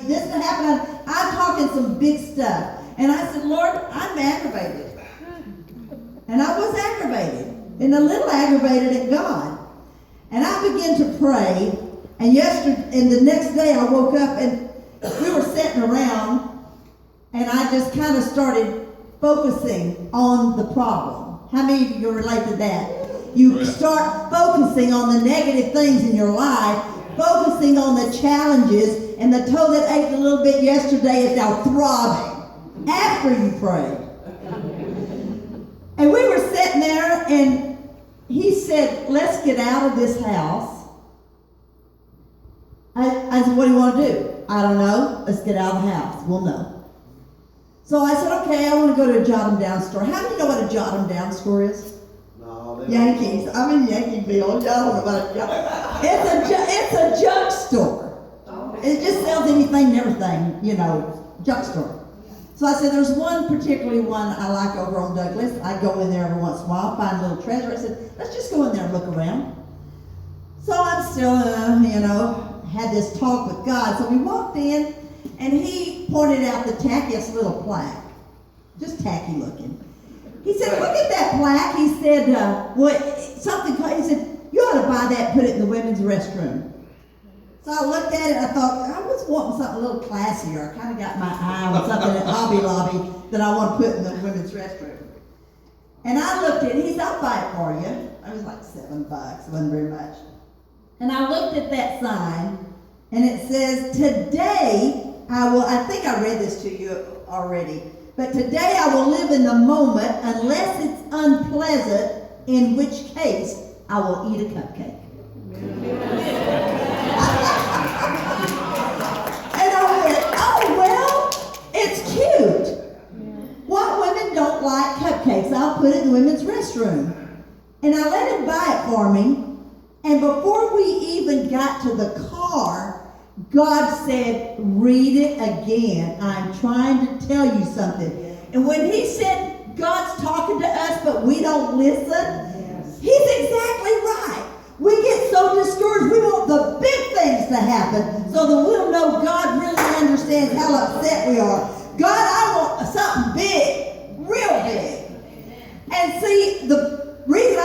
this to happen. I'm talking some big stuff. And I said, Lord, I'm aggravated. And I was aggravated. And a little aggravated at God. And I began to pray. And the next day I woke up and we were sitting around. And I just kind of started focusing on the problem. How many of you relate to that? You start focusing on the negative things in your life, focusing on the challenges, and the toe that ached a little bit yesterday is now throbbing after you prayed. And we were sitting there, and he said, let's get out of this house. I said, what do you want to do? I don't know. Let's get out of the house. We'll know. So I said, okay, I want to go to a jot 'em down store. How many know what a jot 'em down store is? No, Yankees. I'm in Yankeeville. Y'all don't know about a junk. It's a junk store. It just sells anything and everything, junk store. So I said, there's one particularly one I like over on Douglas. I go in there every once in a while, find a little treasure. I said, let's just go in there and look around. So I'm still, had this talk with God. So we walked in, and he pointed out the tackiest little plaque. Just tacky looking. He said, look at that plaque. He said, he said, you ought to buy that and put it in the women's restroom. So I looked at it and I thought, I was wanting something a little classier. I kind of got my eye on something at Hobby Lobby that I want to put in the women's restroom. And I looked at it, he said, I'll buy it for you. It was like $7, it wasn't very much. And I looked at that sign, and it says, today I think I read this to you already, but today I will live in the moment unless it's unpleasant, in which case I will eat a cupcake. And I went, oh, well, it's cute. What women don't like cupcakes? I'll put it in the women's restroom. And I let him buy it for me. And before we even got to the car, God said, read it again. I'm trying to tell you something. And when he said God's talking to us, but we don't listen, he's exactly right. We get so discouraged. We want the big things to happen so that we'll know God really understands how upset we are. God, I want something big, real big. And see, the